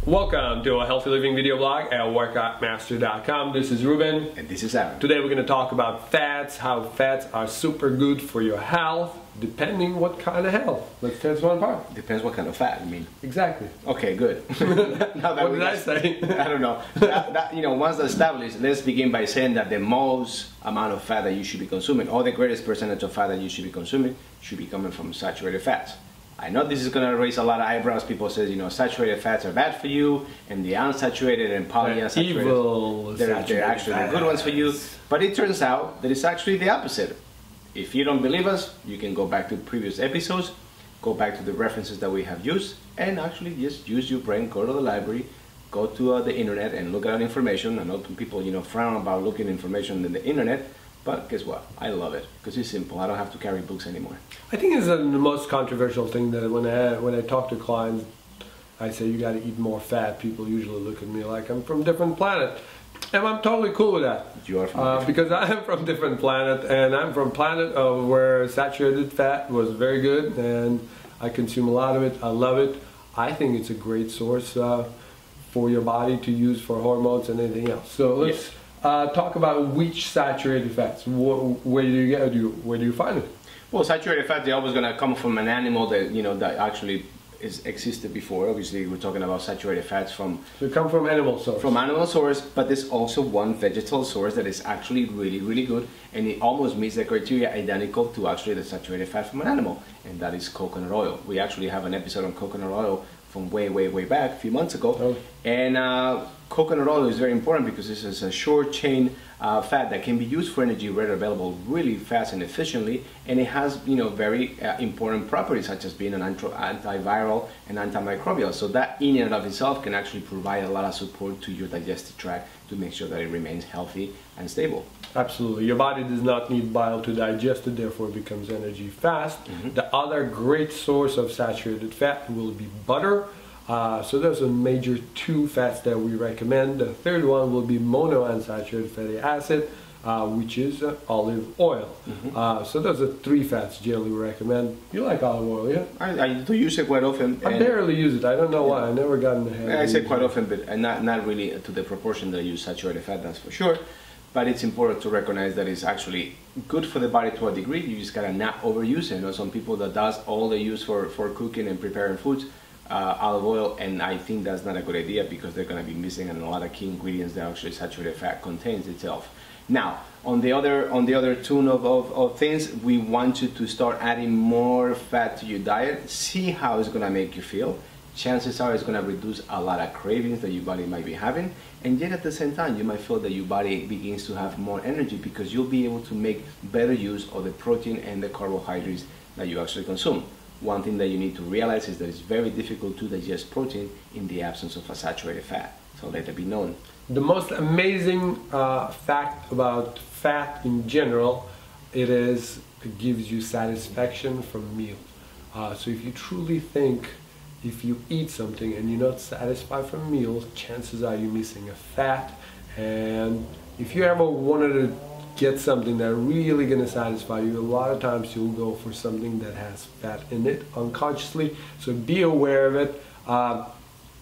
Welcome to a healthy living video blog at workoutmaster.com. This is Ruben. And this is Aram. Today we're going to talk about fats, how fats are super good for your health, depending what kind of health. Let's test one part. Depends what kind of fat you mean. Exactly. Okay, good. Now that what did I say? I don't know. Once established, let's begin by saying that the most amount of fat that you should be consuming, or the greatest percentage of fat that you should be consuming, should be coming from saturated fats. I know this is going to raise a lot of eyebrows. People say, saturated fats are bad for you, and the unsaturated and polyunsaturated, they're actually the good ones for you. But it turns out that it's actually the opposite. If you don't believe us, you can go back to previous episodes, go back to the references that we have used, and actually just use your brain, go to the library, go to the internet and look at information. I know people frown about looking information on the internet. But guess what? I love it because it's simple. I don't have to carry books anymore. I think it's the most controversial thing that when I talk to clients, I say you got to eat more fat. People usually look at me like I'm from a different planet, and I'm totally cool with that. You are from because I am from a different planet, and I'm from a planet where saturated fat was very good, and I consume a lot of it. I love it. I think it's a great source for your body to use for hormones and anything else. So let's. Talk about which saturated fats. Where do you find it? Well, saturated fat, they're always going to come from an animal that that actually existed before. Obviously, we're talking about saturated fats from. So they come from animal source. From animal source, but there's also one vegetal source that is actually really, really good, and it almost meets the criteria identical to actually the saturated fat from an animal, and that is coconut oil. We actually have an episode on coconut oil from way back, a few months ago. Oh. And coconut oil is very important because this is a short chain fat that can be used for energy, readily available really fast and efficiently, and it has very important properties such as being an antiviral and antimicrobial. So that in and of itself can actually provide a lot of support to your digestive tract to make sure that it remains healthy and stable. Absolutely. Your body does not need bile to digest it, therefore it becomes energy fast. Mm-hmm. The other great source of saturated fat will be butter. So those are major two fats that we recommend. The third one will be monounsaturated fatty acid, which is olive oil. Mm-hmm. So those are three fats generally we recommend. You like olive oil, yeah? I do use it quite often. I barely use it. I don't know why. I never got in the habit. I say quite often, but not really to the proportion that I use saturated fat, that's for sure. But it's important to recognize that it's actually good for the body to a degree. You just gotta not overuse it. Some people that does all they use for cooking and preparing foods, olive oil, and I think that's not a good idea because they're going to be missing a lot of key ingredients that actually saturated fat contains itself. Now, on the other tune of things, we want you to start adding more fat to your diet. See how it's going to make you feel. Chances are it's going to reduce a lot of cravings that your body might be having, and yet at the same time you might feel that your body begins to have more energy because you'll be able to make better use of the protein and the carbohydrates that you actually consume. One thing that you need to realize is that it's very difficult to digest protein in the absence of a saturated fat, so let it be known. The most amazing fact about fat in general, it gives you satisfaction from meals. So if you truly think if you eat something and you're not satisfied from meals, chances are you're missing a fat. And if you ever wanted to get something that's really going to satisfy you, a lot of times you'll go for something that has fat in it unconsciously. So be aware of it.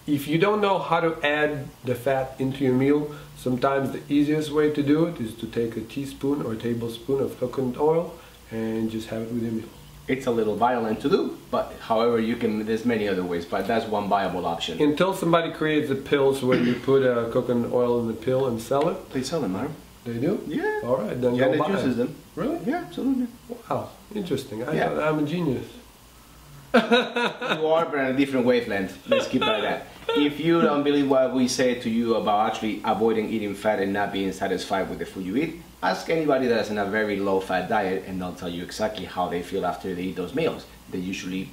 If you don't know how to add the fat into your meal, sometimes the easiest way to do it is to take a teaspoon or a tablespoon of coconut oil and just have it with your meal. It's a little violent to do, but however there's many other ways, but that's one viable option. Until somebody creates the pills where you put coconut oil in the pill and sell it. They sell them, Aram. They do? Yeah. All right, then yeah, go they buy uses it. them. Really? Yeah, absolutely. Wow, interesting. I thought I'm a genius. You are, but on a different wavelength. Let's keep it like that. If you don't believe what we say to you about actually avoiding eating fat and not being satisfied with the food you eat, ask anybody that's in a very low-fat diet and they'll tell you exactly how they feel after they eat those meals. They usually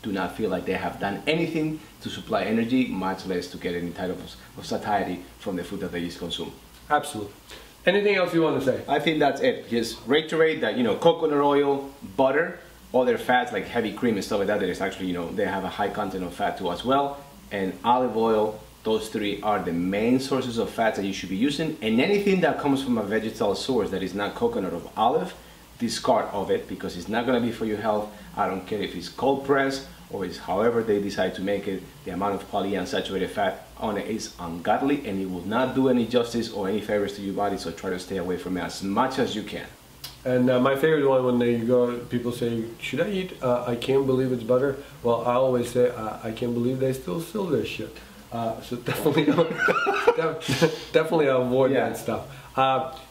do not feel like they have done anything to supply energy, much less to get any type of satiety from the food that they just consume. Absolutely. Anything else you want to say? I think that's it. Just reiterate that, coconut oil, butter, other fats like heavy cream and stuff like that, that is actually, they have a high content of fat too as well, and olive oil. Those three are the main sources of fats that you should be using, and anything that comes from a vegetal source that is not coconut or olive, discard of it because it's not going to be for your health. I don't care if it's cold pressed or it's however they decide to make it. The amount of polyunsaturated fat on it is ungodly, and it will not do any justice or any favors to your body, so try to stay away from it as much as you can. And my favorite one, when they go, people say, should I eat? I can't believe it's butter. Well, I always say, I can't believe they still sell this shit. So definitely, definitely avoid that stuff.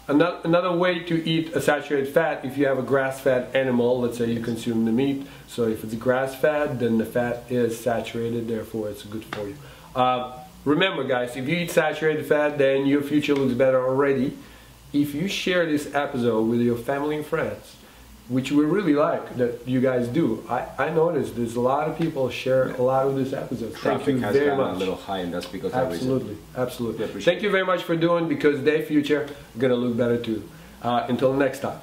Another way to eat a saturated fat, if you have a grass-fed animal, let's say you consume the meat, so if it's grass-fed, then the fat is saturated, therefore it's good for you. Remember guys, if you eat saturated fat, then your future looks better already. If you share this episode with your family and friends, which we really like that you guys do, I noticed there's a lot of people share a lot of this episode. Thank you very much. A little high, and that's because absolutely, absolutely. Thank you very much for doing, because their future is gonna look better too. Until next time.